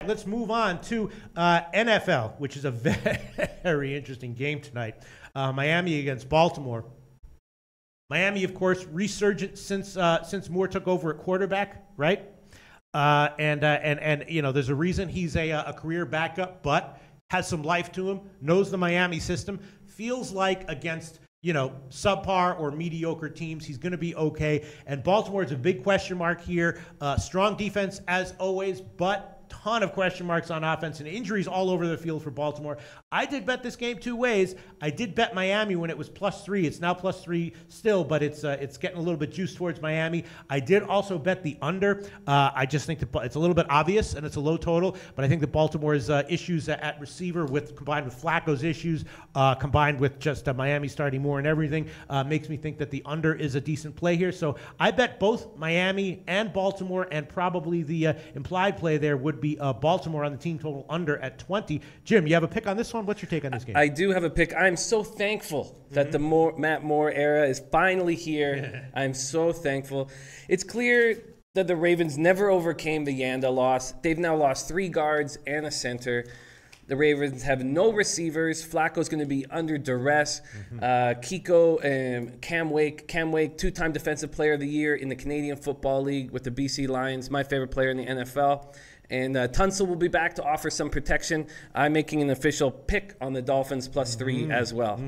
Let's move on to NFL, which is a very interesting game tonight. Miami against Baltimore. Miami, of course, resurgent since Moore took over at quarterback, right? And you know, there's a reason he's a career backup, but has some life to him. Knows the Miami system. Feels like against subpar or mediocre teams, he's going to be okay. And Baltimore is a big question mark here. Strong defense as always, but ton of question marks on offense and injuries all over the field for Baltimore. I did bet this game two ways. I did bet Miami when it was +3. It's now +3 still, but it's getting a little bit juiced towards Miami. I did also bet the under. I just think that it's a little bit obvious and it's a low total, but I think that Baltimore's issues at receiver combined with Flacco's issues, combined with just Miami starting more and everything, makes me think that the under is a decent play here. So I bet both Miami and Baltimore, and probably the implied play there would be Baltimore on the team total under at 20. Jim, you have a pick on this one? What's your take on this game? I do have a pick. I'm so thankful that the Matt Moore era is finally here. I'm so thankful. It's clear that the Ravens never overcame the Yanda loss. They've now lost 3 guards and a center. The Ravens have no receivers. Flacco's going to be under duress. Kiko and Cam Wake, 2-time Defensive Player of the Year in the Canadian Football League with the BC Lions, my favorite player in the NFL. And Tunsil will be back to offer some protection. I'm making an official pick on the Dolphins +3 as well.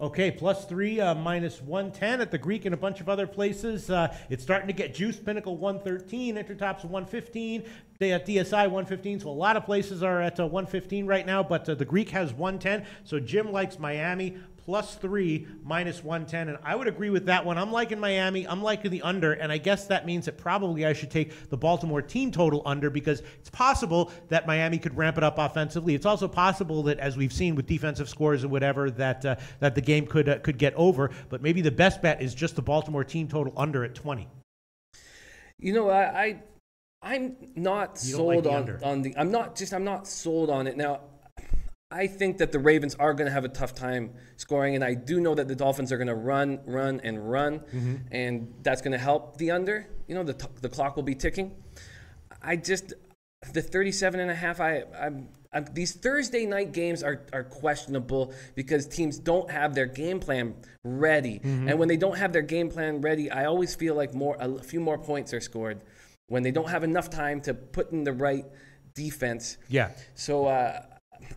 Okay, +3, -110 at the Greek and a bunch of other places. It's starting to get juiced. Pinnacle 113, Intertops 115. They at DSI 115, so a lot of places are at 115 right now, but the Greek has 110. So Jim likes Miami +3, -110, and I would agree with that one. I'm liking Miami. I'm liking the under, and I guess that means that probably I should take the Baltimore team total under, because it's possible that Miami could ramp it up offensively. It's also possible that, as we've seen with defensive scores and whatever, that the game could get over. But maybe the best bet is just the Baltimore team total under at 20. You know, I'm not sold on the. I'm not sold on it now. I think that the Ravens are going to have a tough time scoring, and I do know that the Dolphins are going to run, and that's going to help the under. You know, the clock will be ticking. The 37.5. These Thursday night games are questionable because teams don't have their game plan ready, and when they don't have their game plan ready, I always feel like a few more points are scored when they don't have enough time to put in the right defense. Yeah. So.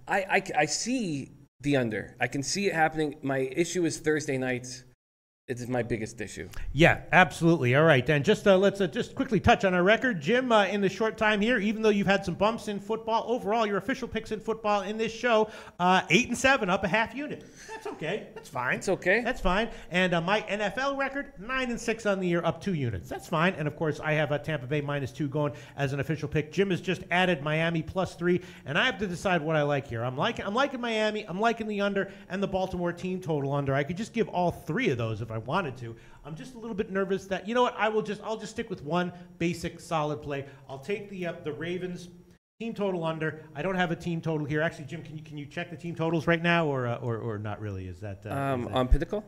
I see the under. I can see it happening. My issue is Thursday nights. It is my biggest issue. Yeah, absolutely. All right, then let's just quickly touch on our record. Jim, in the short time here, even though you've had some bumps in football, overall your official picks in football in this show, 8-7, up a half unit. That's okay. That's fine. It's okay. That's fine. And my NFL record, 9-6 on the year, up 2 units. That's fine. And of course, I have Tampa Bay -2 going as an official pick. Jim has just added Miami +3, and I have to decide what I like here. I'm liking Miami. I'm liking the under and the Baltimore team total under. I could just give all 3 of those if I wanted to. I'm just a little bit nervous that, you know what, I'll just stick with one basic solid play. I'll take the Ravens team total under. I don't have a team total here. Actually, Jim, can you check the team totals right now, or not really? Is that on Pinnacle?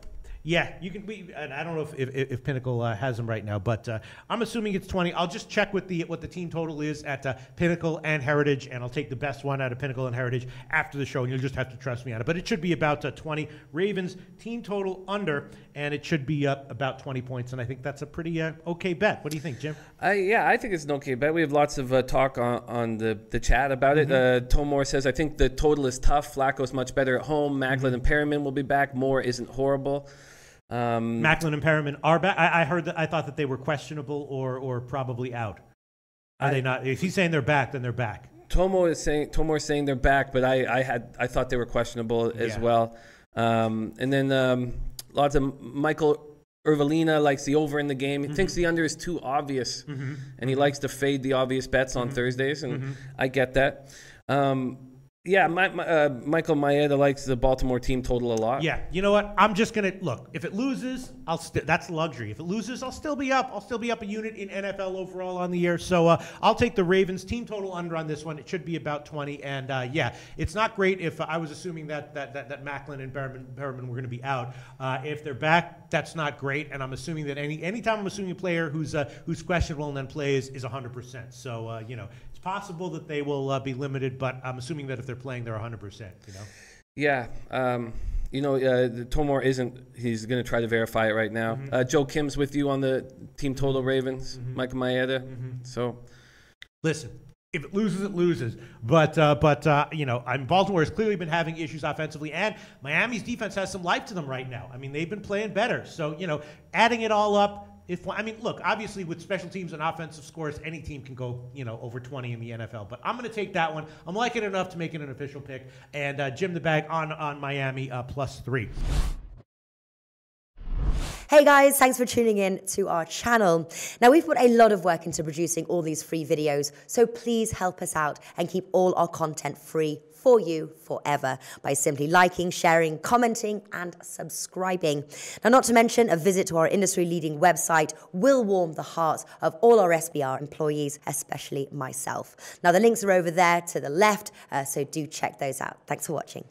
Yeah, you can. And I don't know if Pinnacle has them right now, but I'm assuming it's 20. I'll just check what the team total is at Pinnacle and Heritage, and I'll take the best one out of Pinnacle and Heritage after the show, and you'll just have to trust me on it. But it should be about 20. Ravens team total under, and it should be about 20 points, and I think that's a pretty okay bet. What do you think, Jim? I think it's an okay bet. We have lots of talk on the chat about it. Tomor says, I think the total is tough. Flacco's much better at home. Macklin and Perriman will be back. Moore isn't horrible. Macklin and Perriman are back. I thought that they were questionable or probably out. Are they not? If he's saying they're back, then they're back. Tomor is saying they're back, but I thought they were questionable as well. And then lots of Michael Irvelina likes the over in the game. He thinks the under is too obvious, and he likes to fade the obvious bets on Thursdays, and I get that. Yeah, Michael Maeda likes the Baltimore team total a lot. Yeah, you know what? I'm just gonna look. If it loses, that's luxury. If it loses, I'll still be up. I'll still be up a unit in NFL overall on the year. So I'll take the Ravens team total under on this one. It should be about 20. And yeah, it's not great if I was assuming that Macklin and Perriman were going to be out. If they're back, that's not great. And I'm assuming that anytime I'm assuming a player who's questionable and then plays is 100%. So you know. possible that they will be limited, but I'm assuming that if they're playing, they're 100%. You know. Yeah. Tomor isn't. He's going to try to verify it right now. Joe Kim's with you on the team total Ravens. Michael Maeda. So, listen. If it loses, it loses. But Baltimore has clearly been having issues offensively, and Miami's defense has some life to them right now. I mean, they've been playing better. So, adding it all up, look, obviously with special teams and offensive scores, any team can go, over 20 in the NFL. But I'm going to take that one. I'm liking it enough to make it an official pick. And Jim the Bag on Miami +3. Hey guys, thanks for tuning in to our channel. Now, we've put a lot of work into producing all these free videos, so please help us out and keep all our content free for you forever by simply liking, sharing, commenting, and subscribing. Now, not to mention, a visit to our industry-leading website will warm the hearts of all our SBR employees, especially myself. Now, the links are over there to the left, so do check those out. Thanks for watching.